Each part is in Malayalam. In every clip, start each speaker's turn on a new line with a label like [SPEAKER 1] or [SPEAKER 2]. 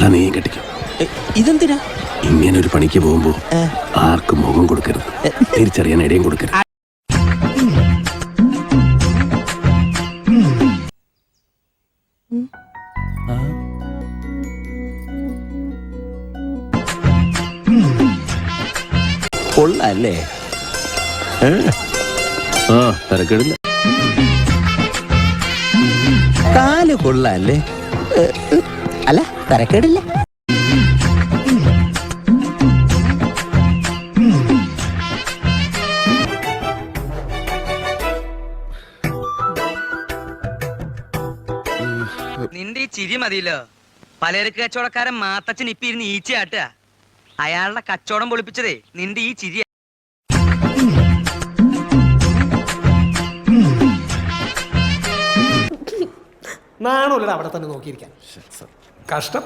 [SPEAKER 1] എടാ നീ കെട്ടിക്കോ.
[SPEAKER 2] ഇതെന്തിനാ?
[SPEAKER 1] ഇങ്ങനെ ഒരു പണിക്ക് പോകുമ്പോ ആർക്കും മുഖം കൊടുക്കരുത്, തിരിച്ചറിയാൻ ഇടയും കൊടുക്കരുത്.
[SPEAKER 2] കൊള്ളാല്ലേ?
[SPEAKER 1] തിരക്കിടില്ല.
[SPEAKER 2] കാല് കൊള്ളാല്ലേ? അല്ല, തരക്കേടില്ല.
[SPEAKER 3] നിന്റെ ഈ ചിരി മതിയല്ലോ. പലചരക്ക് കച്ചവടക്കാരൻ മാത്തച്ഛൻ ഇപ്പൊ ഇരുന്ന് ഈച്ചയാട്ടുക. അയാളുടെ കച്ചവടം പൊളിപ്പിച്ചതേ നിന്റെ ഈ ചിരി.
[SPEAKER 4] നാണല്ലോ അവിടെ തന്നെ നോക്കിയിരിക്കാൻ. കഷ്ടം.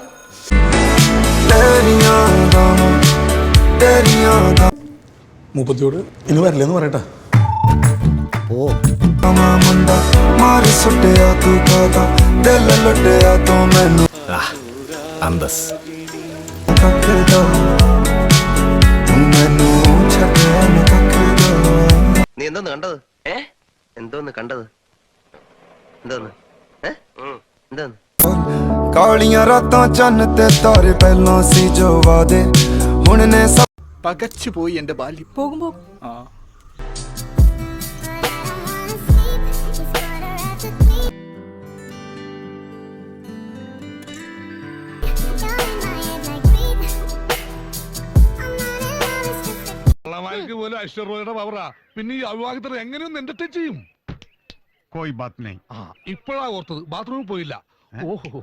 [SPEAKER 5] മൂപ്പത്തിയോട് ഇനി വരില്ലെന്ന് പറയട്ടാ.
[SPEAKER 2] ഓ,
[SPEAKER 5] അന്തസ്.
[SPEAKER 6] നീ എന്തോന്ന് കണ്ടത്? എന്തോന്ന് കണ്ടത്? എന്തോന്ന് എന്തോന്ന്?
[SPEAKER 7] ਕਾਲੀਆਂ ਰਾਤਾਂ ਚੰਨ ਤੇ ਤਾਰੇ ਪਹਿਲਾਂ ਸੀ ਜੋ ਵਾਦੇ ਹੁਣ ਨੇ
[SPEAKER 5] പകച്ചു പോയി എന്റെ ബാല്യം.
[SPEAKER 4] പോകുമ്പോ
[SPEAKER 8] പോലും ഐശ്വര്യയുടെ പവറാ. പിന്നെ ഈ അവിവാഹിതർ എങ്ങനെയൊന്നും എന്റർടൈൻ ചെയ്യും? ഇപ്പോഴാ ഓർത്തത്, ബാത്റൂമിൽ പോയില്ല. ഓഹോ.